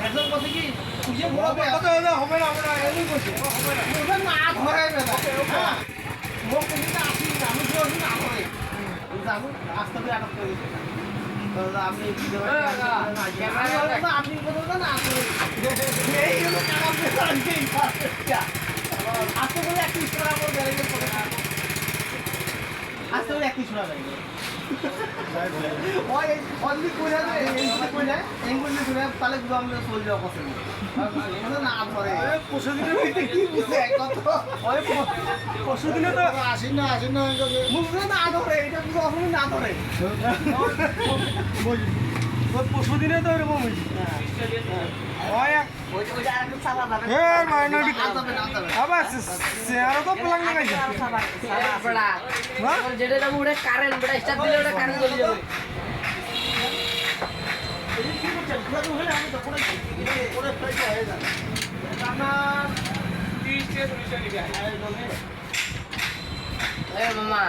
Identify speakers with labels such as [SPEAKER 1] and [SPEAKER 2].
[SPEAKER 1] একজন বসে কি খুঁজে ঘোরাবে
[SPEAKER 2] হবে না হবে না এমনি করছে হবে না
[SPEAKER 1] ওটা না ধরে হ্যাঁ লোক কিন্তু আসি আমি তো না ধরে যাবো রাস্তা দিয়ে আটক করে দিতে আপনি আপনি বলতে না এই হলো আস্তে করে একটু ইশারা করে বেরিয়ে পড়ে আস্তে করে একটু ইশারা বেরিয়ে ওই অনলি কইরা এই কইরা এই কইলে কইরা তাহলে গুলো আমরা চলে যাওয়া পছন্দ মানে না ধরে
[SPEAKER 2] পরশুদিনের ভিতরে
[SPEAKER 1] কি বুঝে কত ওই
[SPEAKER 2] পরশুদিনে তো
[SPEAKER 1] আসেন না মুখে না ধরে এটা পুরো অসময় না ধরে
[SPEAKER 2] পরশুদিনে তো এরকম হয়েছে আবার চেয়ারও তো প্লাং লাগাইছে
[SPEAKER 3] যেটা যাবো ওটা কারেন্ট ওটা স্টার্ট দিলে ওটা কারেন্ট চলে যাবে মামা